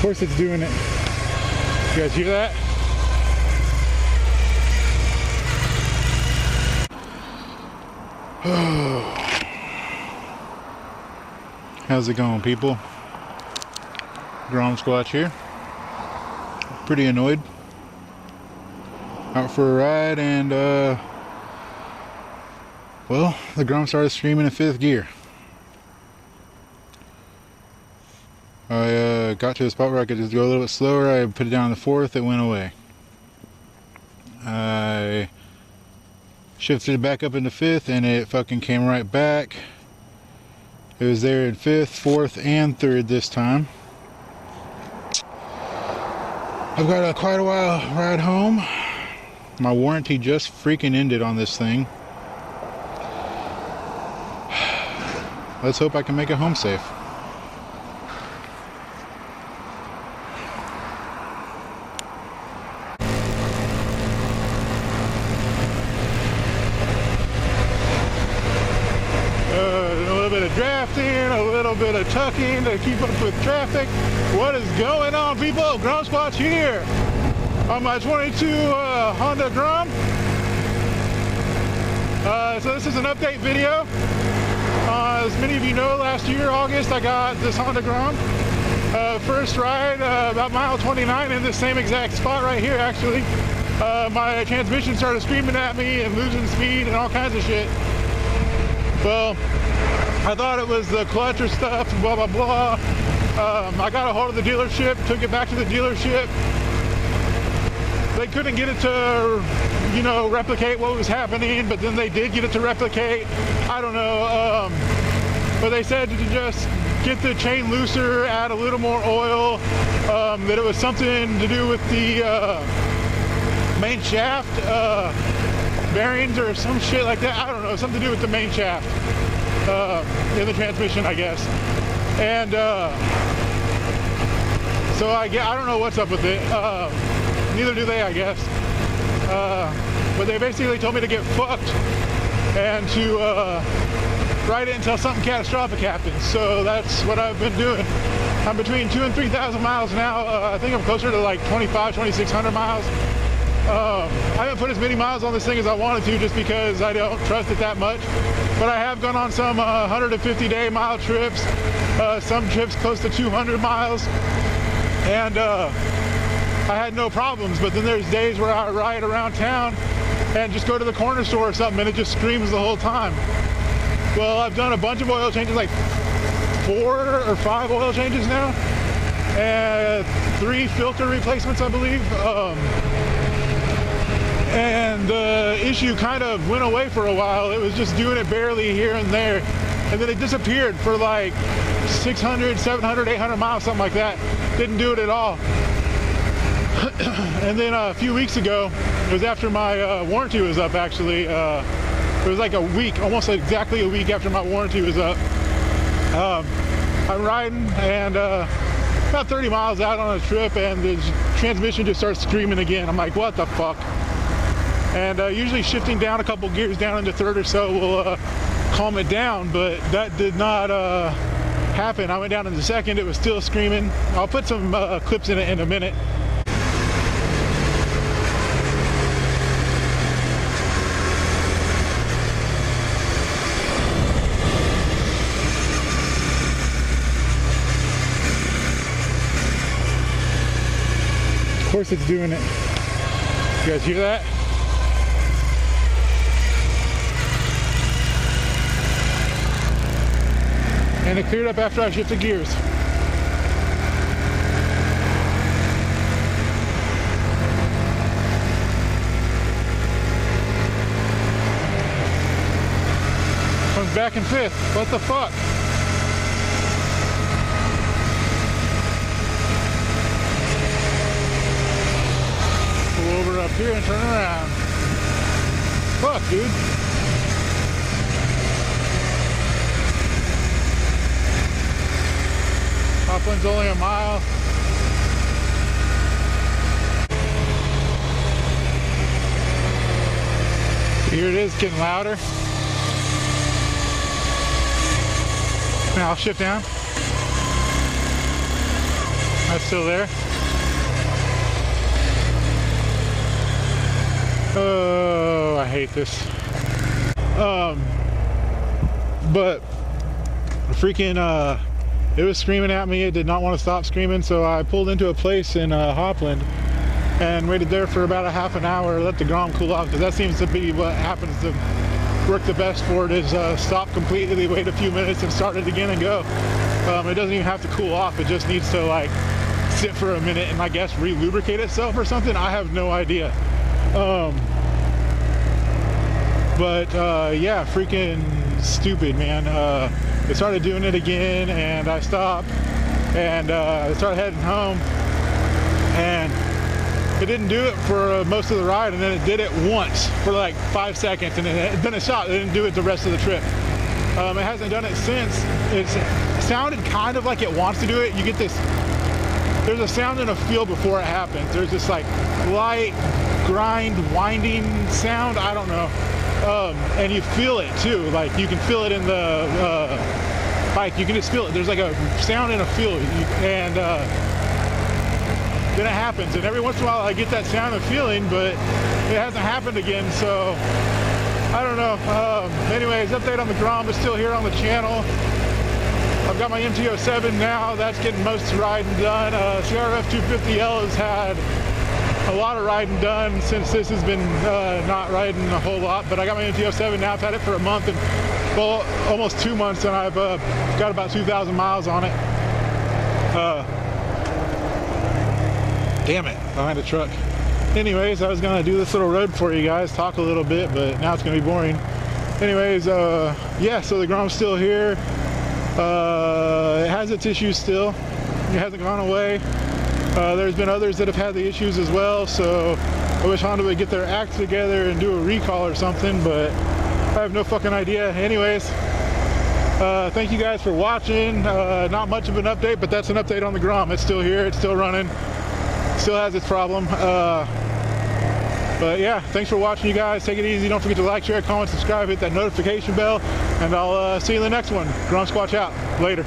Of course it's doing it. You guys hear that? How's it going, people? Grom Squatch here. Pretty annoyed. Out for a ride and well, the Grom started screaming in 5th gear. I got to a spot where I could just go a little bit slower. I put it down in the 4th, it went away. I shifted it back up into 5th and it fucking came right back. It was there in 5th, 4th, and 3rd this time. I've got quite a while ride home. My warranty just freaking ended on this thing. Let's hope I can make it home safe. Drafting, a little bit of tucking to keep up with traffic. What is going on, people? Grom Squatch here on my 22 Honda Grom. So this is an update video. As many of you know, last year, August, I got this Honda Grom. First ride, about mile 29 in this same exact spot right here, actually. My transmission started screaming at me and losing speed and all kinds of shit. Well, I thought it was the clutch or stuff, blah, blah, blah. I got a hold of the dealership, took it back to the dealership. They couldn't get it to, you know, replicate what was happening, but then they did get it to replicate. I don't know. But they said to just get the chain looser, add a little more oil, that it was something to do with the main shaft bearings or some shit like that. I don't know, something to do with the main shaft. In the transmission, I guess. And so I don't know what's up with it. Neither do they, I guess. But they basically told me to get fucked and to ride it until something catastrophic happens. So that's what I've been doing. I'm between 2,000 and 3,000 miles now. I think I'm closer to like 2,600 miles. I haven't put as many miles on this thing as I wanted to just because I don't trust it that much. But I have gone on some 150-day mile trips, some trips close to 200 miles, and I had no problems. But then there's days where I ride around town and just go to the corner store or something and it just screams the whole time. Well, I've done a bunch of oil changes, like 4 or 5 oil changes now, and 3 filter replacements, I believe. And the issue kind of went away for a while. It was just doing it barely here and there. And then it disappeared for like 600, 700, 800 miles, something like that. Didn't do it at all. And then a few weeks ago, it was after my warranty was up, actually. It was like a week, almost exactly a week after my warranty was up. I'm riding and about 30 miles out on a trip and the transmission just starts screaming again. I'm like, what the fuck? And usually shifting down a couple gears down into 3rd or so will calm it down, but that did not happen. I went down into 2nd, it was still screaming. I'll put some clips in it in a minute. Of course it's doing it. You guys hear that? And it cleared up after I shifted gears. Comes back in 5th. What the fuck? Pull over up here and turn around. Fuck, dude. Upland's only a mile. Here it is, getting louder. Now I'll shift down. That's still there. Oh, I hate this. But freaking, it was screaming at me. It did not want to stop screaming, so I pulled into a place in Hopland and waited there for about a half an hour, let the Grom cool off, because that seems to be what happens to work the best for it, is stop completely, wait a few minutes, and start it again and go. It doesn't even have to cool off. It just needs to like sit for a minute and I guess re-lubricate itself or something. I have no idea. Yeah, freaking stupid, man. It started doing it again, and I stopped, and I started heading home, and it didn't do it for most of the ride, and then it did it once for like 5 seconds, and then it stopped. It didn't do it the rest of the trip. It hasn't done it since. It sounded kind of like it wants to do it. You get this, there's a sound and a feel before it happens. There's this like light grind, winding sound. I don't know. And you feel it too. Like you can feel it in the bike. You can just feel it. There's like a sound and a feel. And then it happens. And every once in a while I get that sound and feeling, but it hasn't happened again. So I don't know. Anyways, update on the Grom is still here on the channel. I've got my MT-07 now. That's getting most of the riding done. CRF 250L has had a lot of riding done since this has been not riding a whole lot, but I got my MT-07 now. I've had it for a month, and well, almost 2 months, and I've got about 2,000 miles on it. Damn it, behind a truck. Anyways, I was gonna do this little road for you guys, talk a little bit, but now it's gonna be boring. Anyways, yeah, so the Grom's still here. It has its issues still. It hasn't gone away. There's been others that have had the issues as well, so I wish Honda would get their act together and do a recall or something, but I have no fucking idea. Anyways, thank you guys for watching. Not much of an update, but that's an update on the Grom. It's still here, it's still running, still has its problem. But yeah, thanks for watching, you guys. Take it easy. Don't forget to like, share, comment, subscribe, hit that notification bell, and I'll see you in the next one. Grom Squatch out. Later.